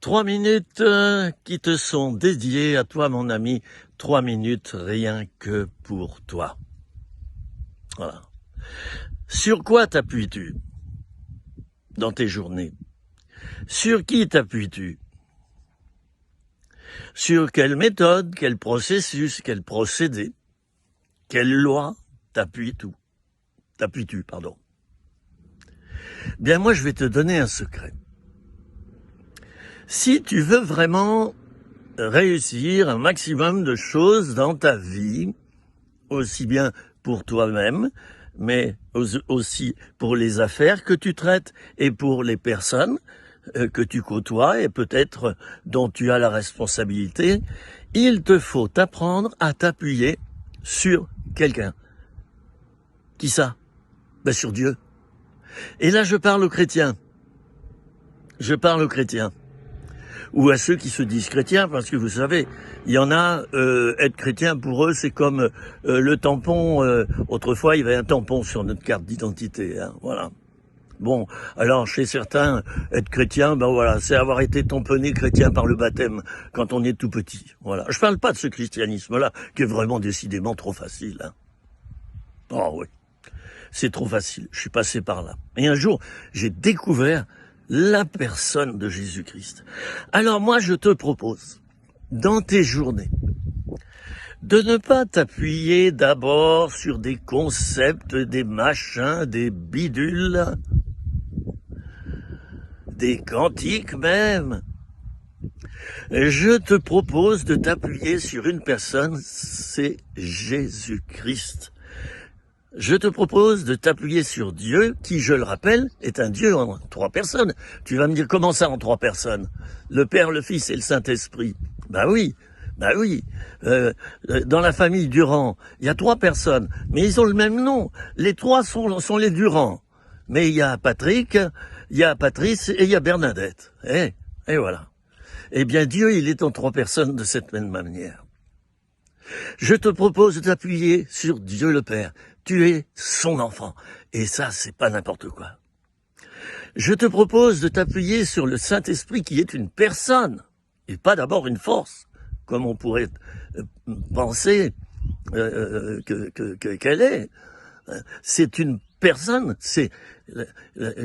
3 minutes qui te sont dédiées à toi, mon ami. 3 minutes rien que pour toi. Voilà. Sur quoi t'appuies-tu dans tes journées? Sur qui t'appuies-tu? Sur quelle méthode, quel processus, quel procédé, quelle loi t'appuies-tu? Bien, moi, je vais te donner un secret. Si tu veux vraiment réussir un maximum de choses dans ta vie, aussi bien pour toi-même, mais aussi pour les affaires que tu traites et pour les personnes que tu côtoies et peut-être dont tu as la responsabilité, il te faut apprendre à t'appuyer sur quelqu'un. Qui ça? Ben sur Dieu. Et là, je parle aux chrétiens. Ou à ceux qui se disent chrétiens, parce que vous savez, il y en a, être chrétien pour eux, c'est comme le tampon. Autrefois, il y avait un tampon sur notre carte d'identité, hein, voilà. Bon, alors chez certains, être chrétien, ben voilà, c'est avoir été tamponné chrétien par le baptême quand on est tout petit. Voilà. Je parle pas de ce christianisme-là, qui est vraiment décidément trop facile. Hein. Oh oui, c'est trop facile. Je suis passé par là. Et un jour, j'ai découvert la personne de Jésus-Christ. Alors moi, je te propose, dans tes journées, de ne pas t'appuyer d'abord sur des concepts, des machins, des bidules, des cantiques même. Je te propose de t'appuyer sur une personne, c'est Jésus-Christ. Je te propose de t'appuyer sur Dieu, qui, je le rappelle, est un Dieu en 3 personnes. Tu vas me dire, comment ça en 3 personnes? Le Père, le Fils et le Saint-Esprit. Bah oui. Dans la famille Durand, il y a 3 personnes, mais ils ont le même nom. Les 3 sont les Durand. Mais il y a Patrick, il y a Patrice et il y a Bernadette. Et voilà. Eh bien, Dieu, il est en 3 personnes de cette même manière. Je te propose de t'appuyer sur Dieu le Père. Tu es son enfant. Et ça, c'est pas n'importe quoi. Je te propose de t'appuyer sur le Saint-Esprit qui est une personne, et pas d'abord une force, comme on pourrait penser qu'elle est. C'est une personne, c'est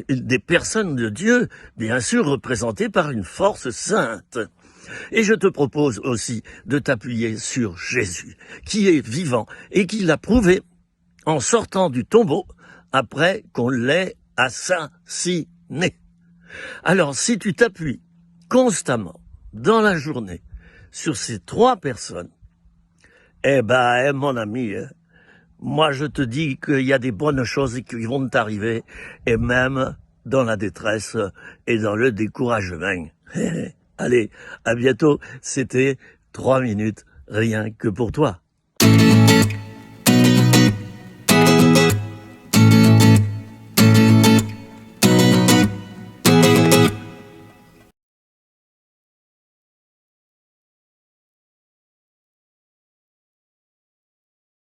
des personnes de Dieu, bien sûr représentées par une force sainte. Et je te propose aussi de t'appuyer sur Jésus, qui est vivant et qui l'a prouvé en sortant du tombeau après qu'on l'ait assassiné. Alors, si tu t'appuies constamment dans la journée sur ces 3 personnes, eh ben, mon ami, moi je te dis qu'il y a des bonnes choses qui vont t'arriver, et même dans la détresse et dans le découragement. Allez, à bientôt, c'était 3 minutes rien que pour toi.